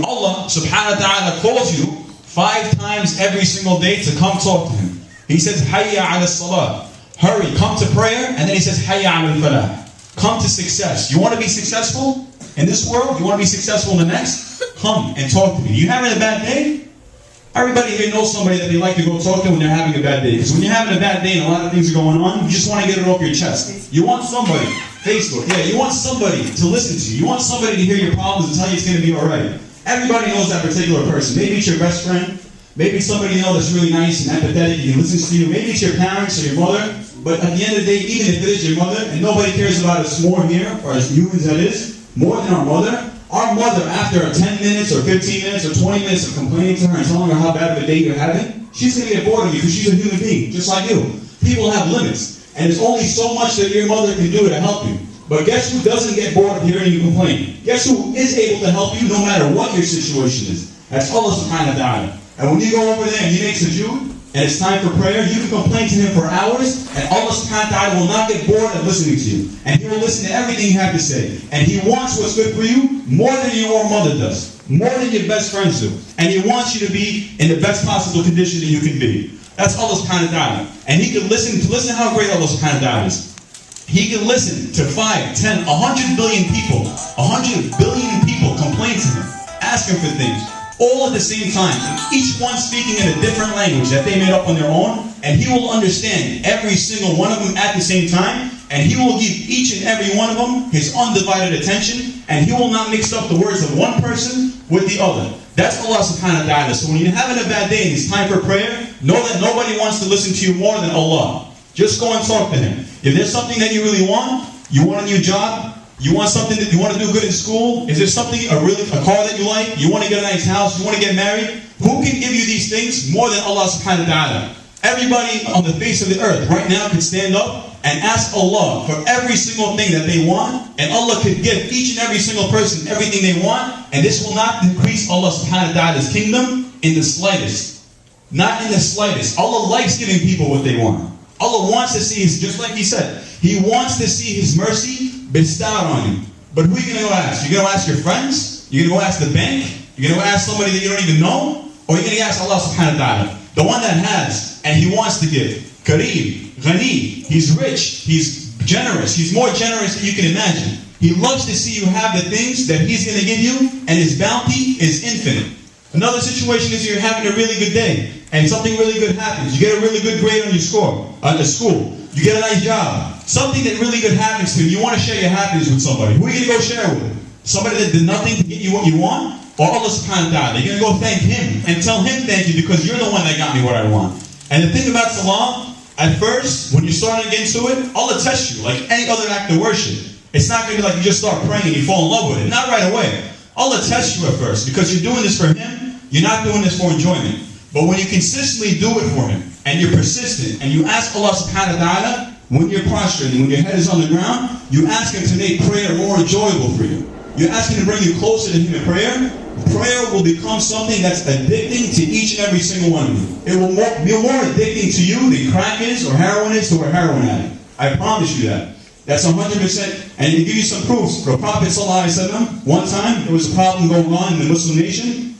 when Allah subhanahu wa ta'ala calls you 5 times every single day to come talk to Him. He says, Hayya ala salah. Hurry, come to prayer. And then He says, Hayya ala falah. Come to success. You want to be successful in this world? You want to be successful in the next? Come and talk to me. You having a bad day? Everybody here knows somebody that they like to go talk to when they're having a bad day. Because when you're having a bad day and a lot of things are going on, you just want to get it off your chest. You want somebody, Facebook, yeah, you want somebody to listen to you. You want somebody to hear your problems and tell you it's going to be alright. Everybody knows that particular person. Maybe it's your best friend. Maybe it's somebody you know that's really nice and empathetic and listens to you. Maybe it's your parents or your mother. But at the end of the day, even if it is your mother, and nobody cares about us more here, or as humans that is, more than our mother, after 10 minutes or 15 minutes or 20 minutes of complaining to her and telling her how bad of a day you're having, she's going to get bored of you because she's a human being, just like you. People have limits, and there's only so much that your mother can do to help you. But guess who doesn't get bored of hearing you complain? Guess who is able to help you no matter what your situation is? That's Allah subhanahu wa ta'ala. And when you go over there and He makes sujood, and it's time for prayer, you can complain to Him for hours, and Allah subhanahu wa ta'ala will not get bored of listening to you. And He will listen to everything you have to say. And He wants what's good for you more than your mother does, more than your best friends do. And He wants you to be in the best possible condition that you can be. That's Allah subhanahu wa ta'ala. And He can listen how great Allah subhanahu wa ta'ala is. He can listen to 5, 10, 100 billion people, 100 billion people complain to Him, ask Him for things, all at the same time, and each one speaking in a different language that they made up on their own, and He will understand every single one of them at the same time, and He will give each and every one of them His undivided attention, and He will not mix up the words of one person with the other. That's Allah subhanahu wa ta'ala. So when you're having a bad day and it's time for prayer, know that nobody wants to listen to you more than Allah. Just go and talk to Him. If there's something that you really want a new job, you want something that you want to do good in school, is there something, a car that you like, you want to get a nice house, you want to get married, who can give you these things more than Allah subhanahu wa ta'ala? Everybody on the face of the earth right now could stand up and ask Allah for every single thing that they want, and Allah could give each and every single person everything they want, and this will not decrease Allah subhanahu wa ta'ala's kingdom in the slightest. Not in the slightest. Allah likes giving people what they want. Allah wants to see His, just like He said, He wants to see His mercy bestowed on you. But who are you going to go ask? You're going to ask your friends? You're going to go ask the bank? You're going to go ask somebody that you don't even know? Or you're going to ask Allah subhanahu wa ta'ala? The one that has, and He wants to give. Kareem, Ghani, He's rich, He's generous, He's more generous than you can imagine. He loves to see you have the things that He's going to give you, and His bounty is infinite. Another situation is you're having a really good day, and something really good happens. You get a really good grade on your school. You get a nice job. Something that really good happens to you. You want to share your happiness with somebody. Who are you going to go share with? Somebody that did nothing to get you what you want? Or Allah subhanahu wa ta'ala? You're going to go thank Him and tell Him thank you because you're the one that got me what I want. And the thing about Salah, at first, when you're starting to get into it, Allah tests you like any other act of worship. It's not going to be like you just start praying and you fall in love with it. Not right away. Allah tests you at first because you're doing this for Him. You're not doing this for enjoyment. But when you consistently do it for Him, and you're persistent, and you ask Allah subhanahu wa ta'ala, when you're prostrate, when your head is on the ground, you ask Him to make prayer more enjoyable for you. You ask Him to bring you closer to Him in prayer. Prayer will become something that's addicting to each and every single one of you. It will be more addicting to you than crack is or heroin is to a heroin addict. I promise you that. That's 100%. And to give you some proofs, the Prophet ﷺ, one time, there was a problem going on in the Muslim nation.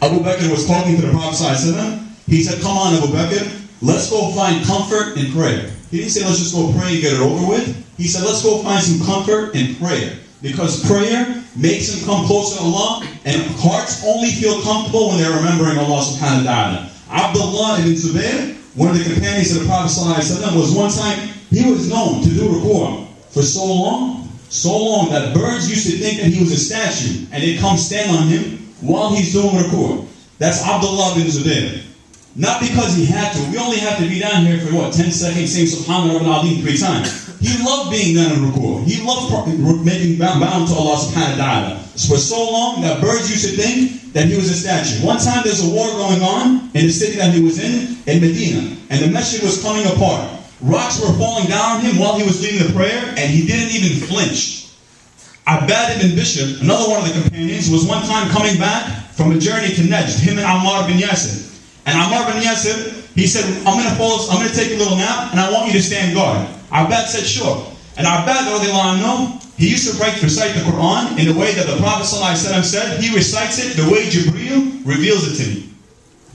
Abu Bakr was talking to the Prophet ﷺ. He said, come on, Abu Bakr, let's go find comfort in prayer. He didn't say, let's just go pray and get it over with. He said, let's go find some comfort in prayer. Because prayer makes them come closer to Allah, and hearts only feel comfortable when they're remembering Allah subhanahu wa ta'ala. Abdullah ibn Zubayr, one of the companions of the Prophet ﷺ, was one time, he was known to do ruku' for so long that birds used to think that he was a statue, and they'd come stand on him while he's doing ruku'. That's Abdullah bin Zubayr. Not because he had to. We only have to be down here for 10 seconds saying Subhanallah al-Azim 3 times. He loved being down in ruku'. He loved making bound to Allah subhanahu wa ta'ala. For so long that birds used to think that he was a statue. One time there's a war going on in the city that he was in Medina. And the masjid was coming apart. Rocks were falling down on him while he was leading the prayer, and he didn't even flinch. Abbad ibn Bishop, another one of the companions, was one time coming back from a journey to Najd, him and Ammar bin Yasir. And Ammar bin Yasir, he said, I'm going to take a little nap, and I want you to stand guard. Abbad said, sure. And Abbad, he used to recite the Quran in the way that the Prophet ﷺ said. He recites it the way Jibreel reveals it to me.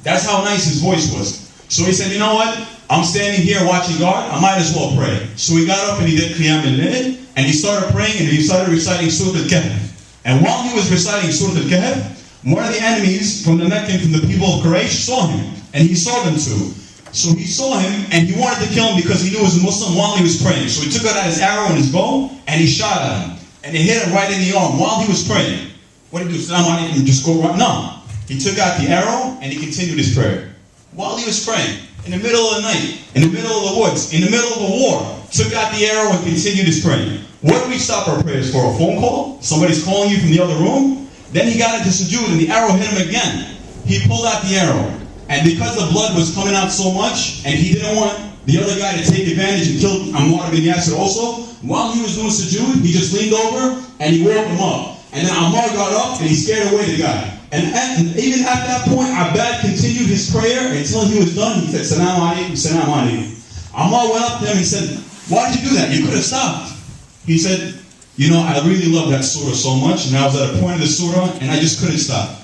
That's how nice his voice was. So he said, you know what? I'm standing here watching God. I might as well pray. So he got up and he did Qiyam al-Layl, and he started praying and he started reciting Surah Al-Kahf. And while he was reciting Surah Al-Kahf, one of the enemies from the Mecca, from the people of Quraysh, saw him. And he saw them too. So he saw him and he wanted to kill him because he knew he was a Muslim while he was praying. So he took out his arrow and his bow and he shot at him. And it hit him right in the arm while he was praying. What did he do? Salaam alaikum, just go right? No. He took out the arrow and he continued his prayer. While he was praying, in the middle of the night, in the middle of the woods, in the middle of a war, took out the arrow and continued his praying. What do we stop our prayers for? A phone call? Somebody's calling you from the other room? Then he got into sujood and the arrow hit him again. He pulled out the arrow. And because the blood was coming out so much, and he didn't want the other guy to take advantage and kill Ammar bin Yasir also, while he was doing sujood, he just leaned over and he woke him up. And then Ammar got up and he scared away the guy. And even at that point, Abbad continued his prayer until he was done. He said, Salam alaikum, salam alaikum. Ammar went up to him and said, why did you do that? You could have stopped. He said, you know, I really love that surah so much, and I was at a point of the surah, and I just couldn't stop.